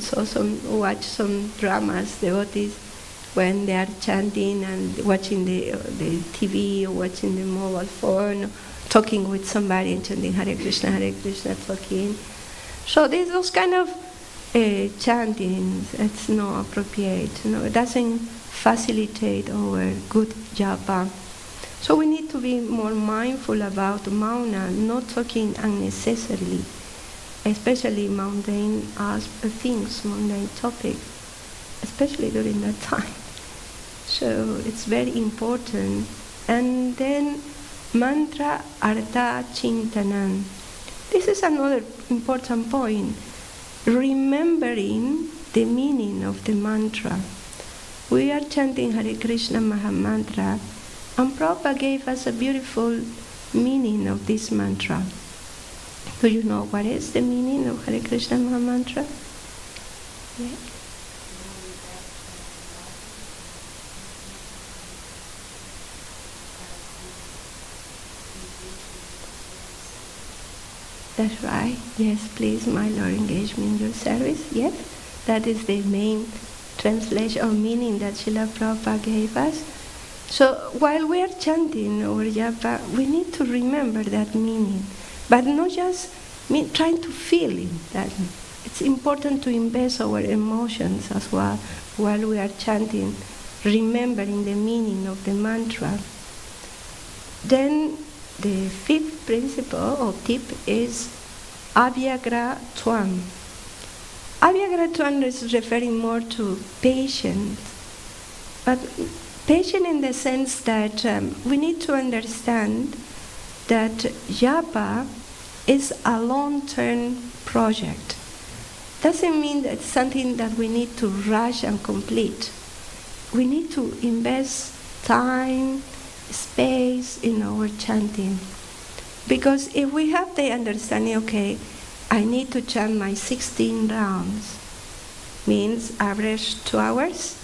watch some dramas, devotees, when they are chanting and watching the TV or watching the mobile phone, talking with somebody and chanting Hare Krishna, talking. So there's those kind of chanting. It's not appropriate. It doesn't facilitate our good japa. So we need to be more mindful about mauna, not talking unnecessarily, especially mundane things, mundane topics, especially during that time. So it's very important. And then mantra artha chintanan. This is another important point. Remembering the meaning of the mantra. We are chanting Hare Krishna Mahamantra, and Prabhupada gave us a beautiful meaning of this mantra. Do you know what is the meaning of Hare Krishna Mahamantra? Yeah. That's right. Yes, please, my Lord, engage me in your service. Yes, that is the main translation or meaning that Srila Prabhupada gave us. So while we are chanting our japa, we need to remember that meaning, but not just trying to feel it. That it's important to invest our emotions as well while we are chanting, remembering the meaning of the mantra. Then the fifth principle or tip is Avyagra Tvam. Avyagra Tvam is referring more to patience, but patient in the sense that we need to understand that japa is a long-term project. Doesn't mean that it's something that we need to rush and complete. We need to invest time, space in our chanting. Because if we have the understanding, okay, I need to chant my 16 rounds, means average 2 hours,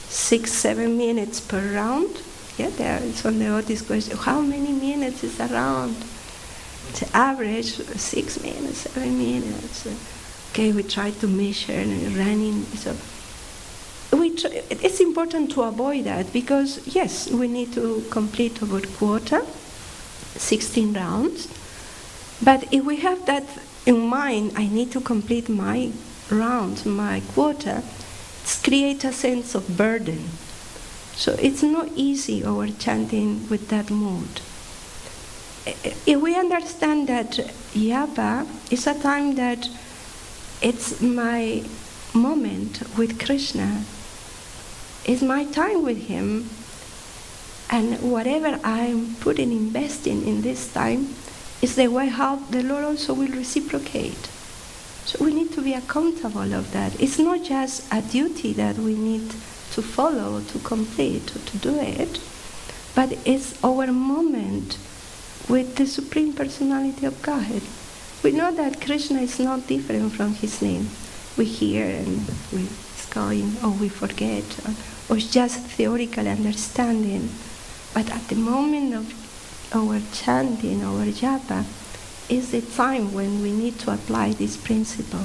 6-7 minutes per round. Yeah, there is on the devotees question, how many minutes is a round? The average 6 minutes, 7 minutes. Okay, we try to measure and running. So it's important to avoid that because yes, we need to complete our quota, 16 rounds. But if we have that in mind, I need to complete my round, my quota, it creates a sense of burden. So it's not easy our chanting with that mood. If we understand that japa is a time that it's my moment with Krishna, it's my time with Him, and whatever I'm investing in this time is the way how the Lord also will reciprocate. So we need to be accountable of that. It's not just a duty that we need to follow, to complete, or to do it, but it's our moment with the Supreme Personality of Godhead. We know that Krishna is not different from His name. We hear and it's going, or we forget, or it's just theoretical understanding. But at the moment of our chanting, our japa, is the time when we need to apply this principle.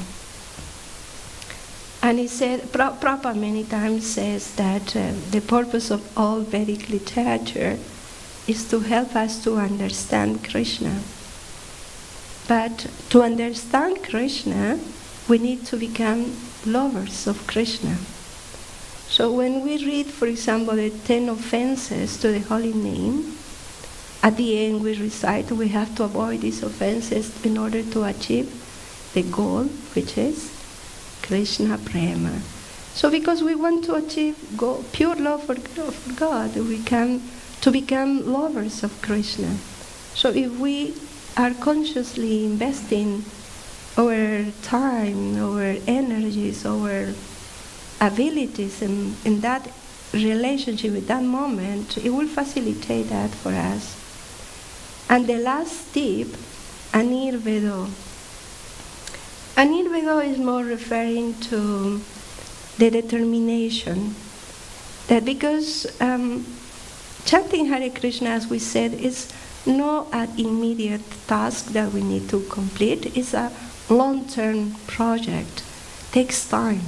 And he said, Prabhupada many times says that the purpose of all Vedic literature is to help us to understand Krishna. But to understand Krishna, we need to become lovers of Krishna. So when we read, for example, the 10 offenses to the holy name, at the end we recite we have to avoid these offenses in order to achieve the goal, which is Krishna Prema. So because we want to achieve pure love for God, we come to become lovers of Krishna. So if we are consciously investing our time, our energies, our abilities in that relationship, at that moment, it will facilitate that for us. And the last tip, Anirvedo. Anirvedo is more referring to the determination that because chanting Hare Krishna, as we said, is not an immediate task that we need to complete. It's a long-term project. It takes time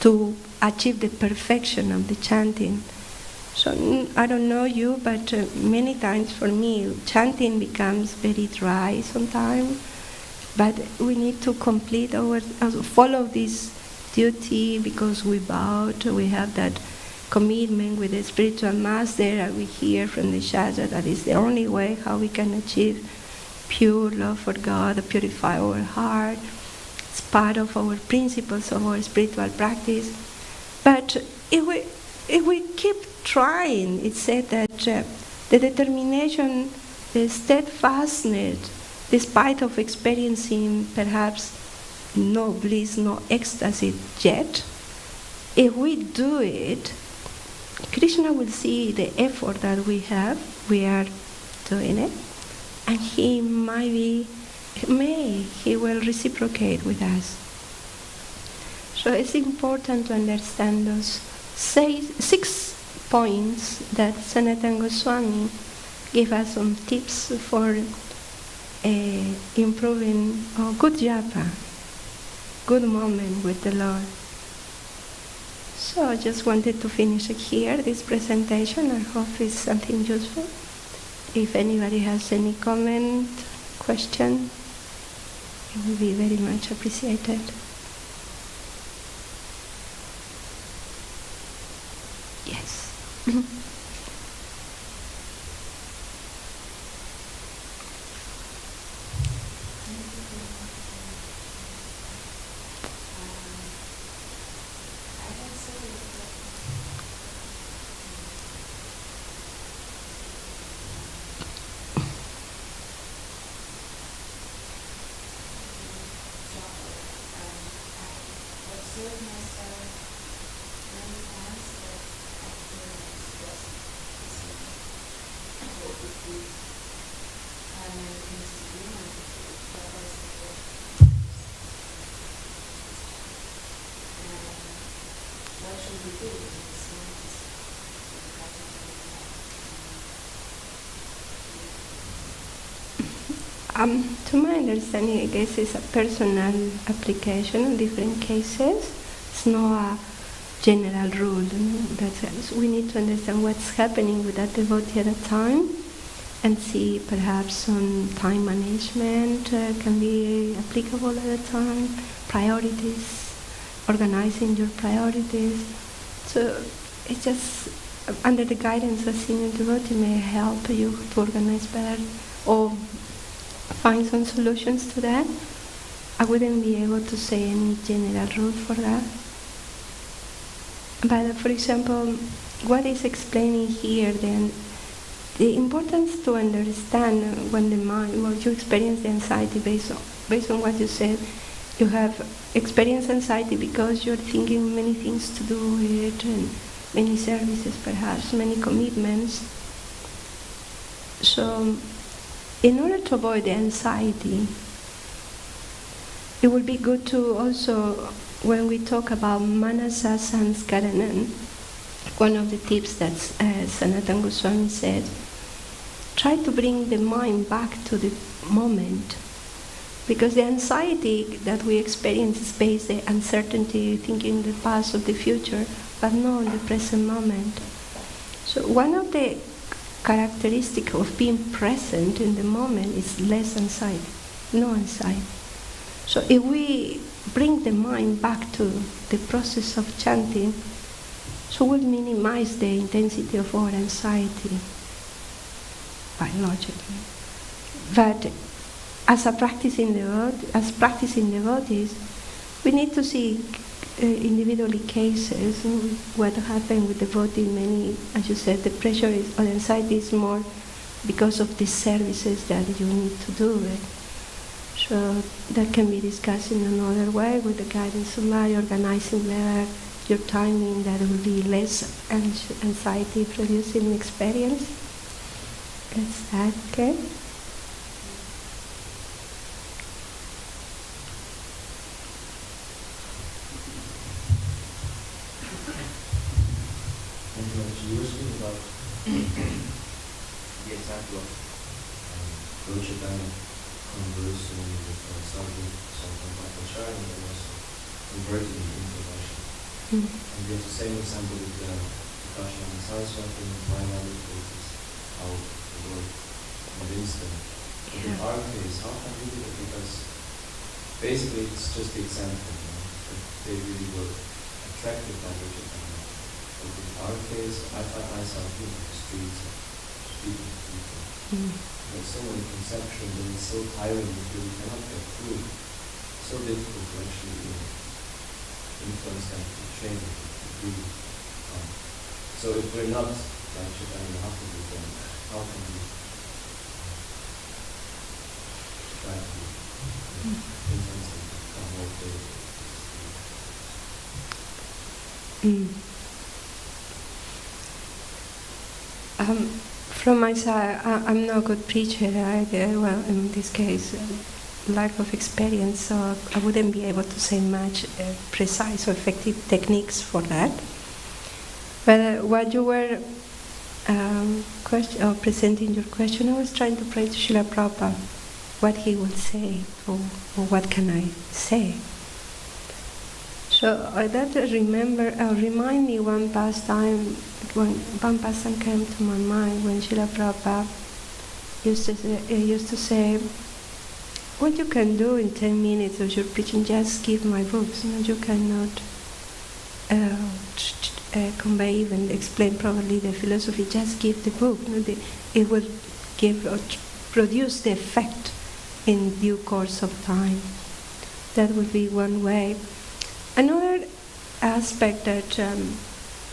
to achieve the perfection of the chanting. So I don't know you, but many times for me, chanting becomes very dry sometimes. But we need to complete follow this duty because we vowed, we have that commitment with the spiritual master, and we hear from the Shastra that is the only way how we can achieve pure love for God, purify our heart. It's part of our principles of our spiritual practice. But if we keep trying, it said that the determination, the steadfastness, despite of experiencing perhaps no bliss, no ecstasy yet, if we do it, Krishna will see the effort that we are doing it, and he he will reciprocate with us. So it's important to understand those 6 points that Sanatana Goswami gave us some tips for improving good japa, good moment with the Lord. So I just wanted to finish here this presentation. I hope it's something useful. If anybody has any comment, question, it will be very much appreciated. Yes. To my understanding, I guess it's a personal application in different cases. It's not a general rule. That we need to understand what's happening with that devotee at a time and see perhaps some time management can be applicable at a time, priorities, organizing your priorities. So it's just under the guidance of senior devotee may help you to organize better or find some solutions to that. I wouldn't be able to say any general rule for that. But for example, what is explaining here then, the importance to understand when the mind, when you experience the anxiety based on what you said, you have experienced anxiety because you're thinking many things to do with it, and many services perhaps, many commitments. So in order to avoid the anxiety, it would be good to also, when we talk about manasa sanskaranan, one of the tips that Sanatana Goswami said, try to bring the mind back to the moment. Because the anxiety that we experience is based on the uncertainty, thinking the past or the future, but not in the present moment. So one of the characteristic of being present in the moment is less anxiety, no anxiety. So if we bring the mind back to the process of chanting, so we'll minimize the intensity of our anxiety biologically. But as practicing devotees, We need to see individually cases, what happened with devotee. Many, as you said, the pressure is, or anxiety is more because of the services that you need to do. Right? So that can be discussed in another way with the guidance somebody, organizing better your timing, that will be less anxiety producing experience. Is that okay? You were speaking about the example of Lord Chaitanya conversing with Sadhu Sampradaya and then also converting into Vaishnava. And we have the same example with Prakash and Saraswati and Mayavadi cases, how the Lord convinced them. But in our case, how can we do it? Because basically it's just the example, that they really were attracted by Lord Chaitanya. But in our case, I find myself in the streets, speaking to people. There's so many conceptions and it's so tiring that you cannot get through. It's so difficult to actually influence them to change, to do. So if we're not like Chaitanya Mahaprabhu, then how can we try to influence them to come more clearly? From my side, I'm not a good preacher. Well, in this case, lack of experience, so I wouldn't be able to say much precise or effective techniques for that. But what you were presenting your question, I was trying to pray to Srila Prabhupada what he would say, or what can I say. So that remind me one pastime came to my mind when Srila Prabhupada used to say, what you can do in 10 minutes of your preaching, just give my books. You cannot convey, even explain properly the philosophy, just give the book. It will give or produce the effect in due course of time. That would be one way. Another aspect that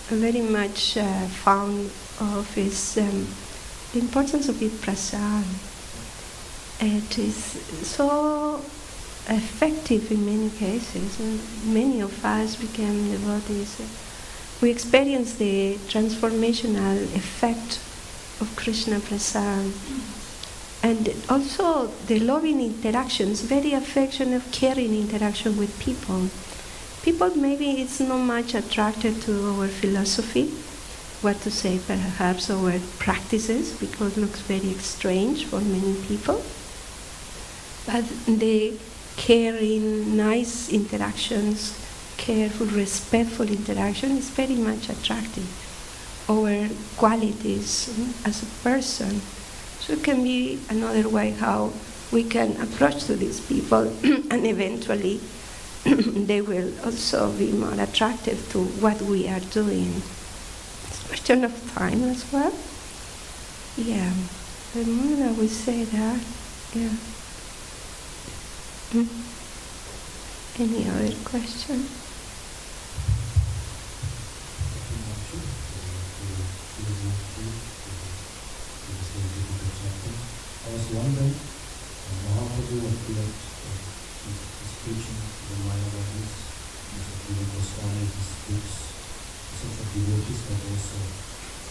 very much found of is the importance of it prasad. It is so effective in many cases. Many of us became devotees. We experience the transformational effect of Krishna prasad. And also the loving interactions, very affectionate, caring interaction with people. People maybe it's not much attracted to our philosophy, what to say perhaps, our practices, because it looks very strange for many people. But the caring, nice interactions, careful, respectful interaction is very much attractive. Our qualities as a person. So it can be another way how we can approach to these people and eventually they will also be more attractive to what we are doing. It's a question of time as well. Yeah, the more that we say that, yeah. Any other question? I was wondering, Mahaprabhu appeared his preaching the Mayavadis, Mr. Goswami, his books, such of devotees, but also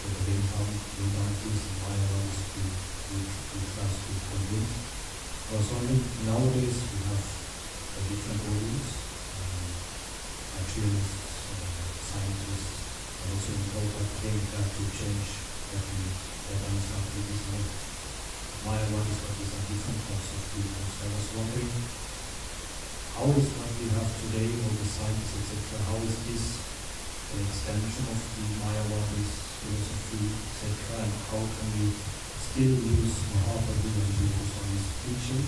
for the Vedantis and Mayavadis who trust, who convince. I was wondering, nowadays we have a different audience, materialists, scientists, and also in Prabhupada came back to change that we understand it is not Mayavadis, but these are different types of people. So I was wondering, how is what we have today, all the science, etc., how is this an extension of the Mayavadis philosophy, etc., and how can we still use Mahaprabhu and Jesus on his teaching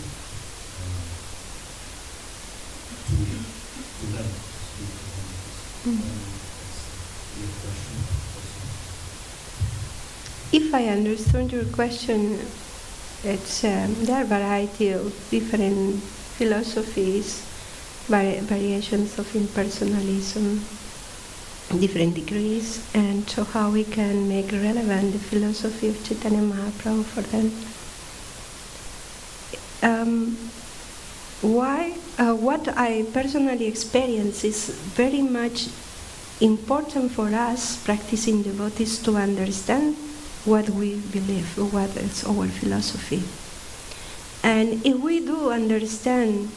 to them, to speak to them? That's the question. If I understood your question, it's there are a variety of different philosophies variations of impersonalism, different degrees, and so how we can make relevant the philosophy of Chaitanya Mahaprabhu for them. What I personally experience is very much important for us practicing devotees to understand what we believe, what is our philosophy. And if we do understand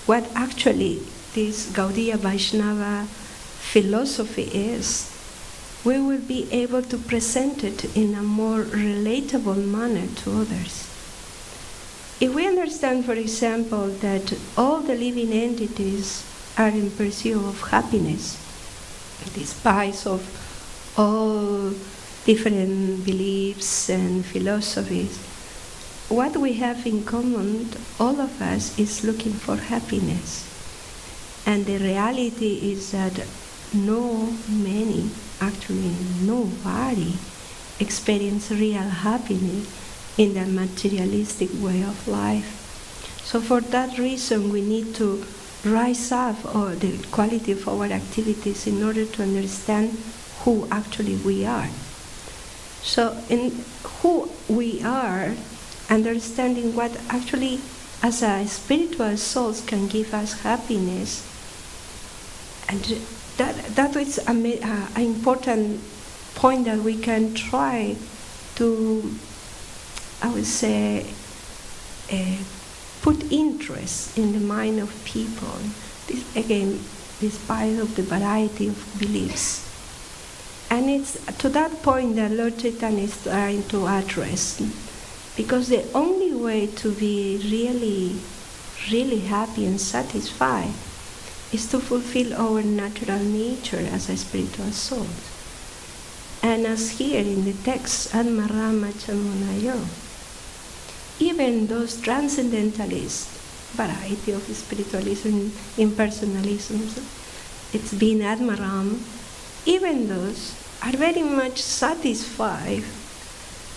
what actually this Gaudiya Vaishnava philosophy is, we will be able to present it in a more relatable manner to others. If we understand, for example, that all the living entities are in pursuit of happiness, despite of all different beliefs and philosophies, what we have in common, all of us, is looking for happiness. And the reality is that nobody experience real happiness in the materialistic way of life. So for that reason, we need to rise up the quality of our activities in order to understand who actually we are. So in who we are, understanding what actually as a spiritual souls can give us happiness, and that is an important point that we can try to, I would say, put interest in the mind of people. This, again, despite of the variety of beliefs. And it's to that point that Lord Chaitanya is trying to address, because the only way to be really, really happy and satisfied is to fulfill our natural nature as a spiritual soul. And as here in the text, Atmarama Chamunayo, even those transcendentalists, variety of spiritualism, impersonalism, it's been Atmaram, even those are very much satisfied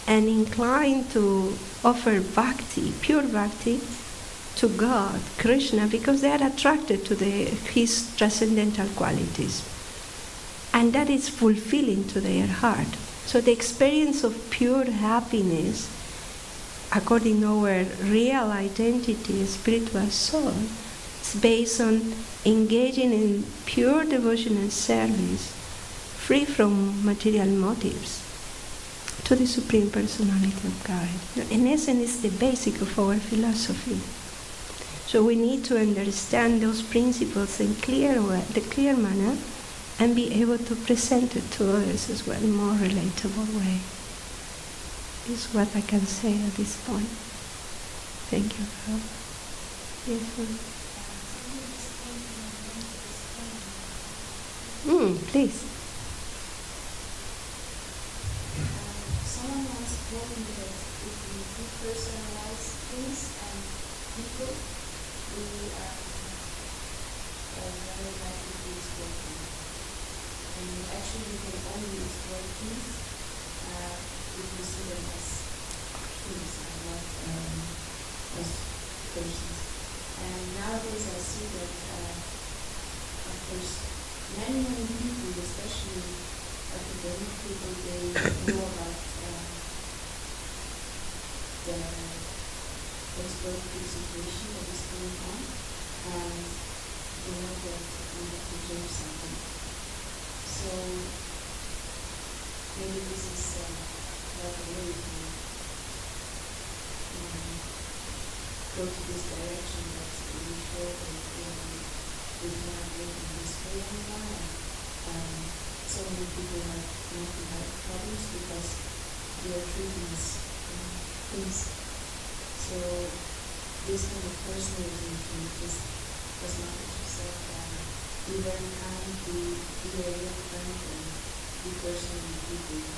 and inclined to offer bhakti, pure bhakti, to God, Krishna, because they are attracted to his transcendental qualities. And that is fulfilling to their heart. So the experience of pure happiness, according to our real identity, spiritual soul, is based on engaging in pure devotion and service, free from material motives, to the Supreme Personality of God. In essence, it's the basic of our philosophy. So we need to understand those principles in the clear manner, and be able to present it to others as well in a more relatable way. Is what I can say at this point. Thank you. Yes, please. Someone once told me that if we depersonalize things and people, we are very likely to exploit them. And actually, we can only exploit things if we see them as things and not as persons. And nowadays, I see that, of course, many people, especially academic people, they know about the exploitative situation that is going on, and they know that we have to change something. So maybe this is not a way to go to this direction, that we show that we cannot live in this way anymore. And so many people have mental health problems because they are treating these things. So this kind of personalism just does not let yourself be very kind, be a real friend, and be personal with people.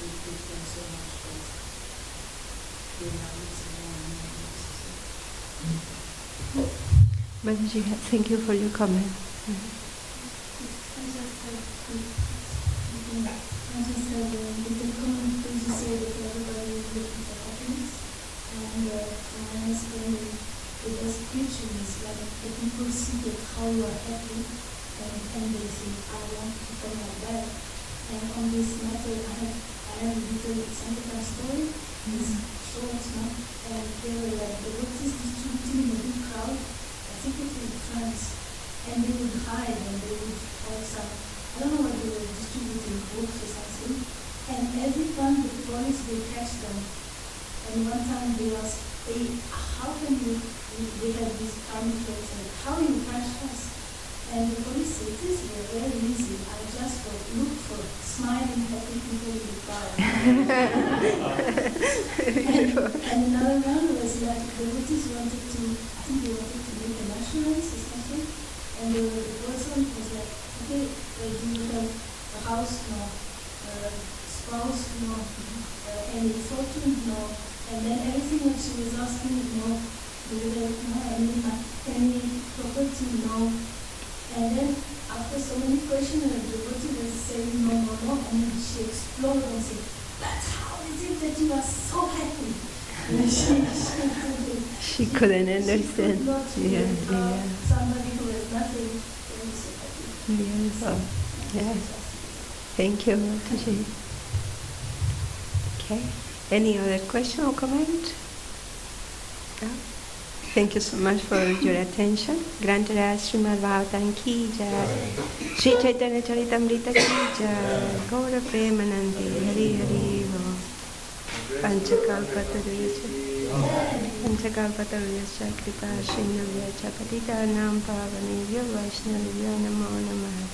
We give them so much that we're not missing more and more. Mataji, thank you for your comment. The description is how you are happy, and they say, I want to become like that. And on this matter, I have a little Sankirtan story. It's short, no? And they were like devotees distributing in a big crowd. I think it was in France. And they would hide and they would have some, I don't know what they were distributing, books or something. And every time the police will catch them. And one time they asked, hey, how can they have these camouflage, and how you catch us? And the police said, it is very easy. I just look for smiling, happy people in the crowd. and another one was like the British wanted to, I think they wanted to make a nationalist or something. And the person was like, okay, do you have a house? No. Spouse? No. Any fortune? No. And then everything that she was asking, no. Do you have any property? No. And then after so many questions, the devotee was saying no, no, no, and then she exploded and said, but how is it that you are so happy? And She couldn't understand. She could not Yeah, feel, yeah. somebody who has nothing is so happy. Yes. Oh, yeah. Thank you, Mataji. Okay. Any other question or comment? No? Thank you so much for your attention. Grantara Srimad Bhagavatam ki jai. Sri Chaitanya Charitamrita ki jai. Gaura Premanandi Hari Hari Bo. Panchakalpataruyascha Kripa Sindhuvyacha Patitanam Pavanebhyo Vaishnavibhyo Namo Namaha.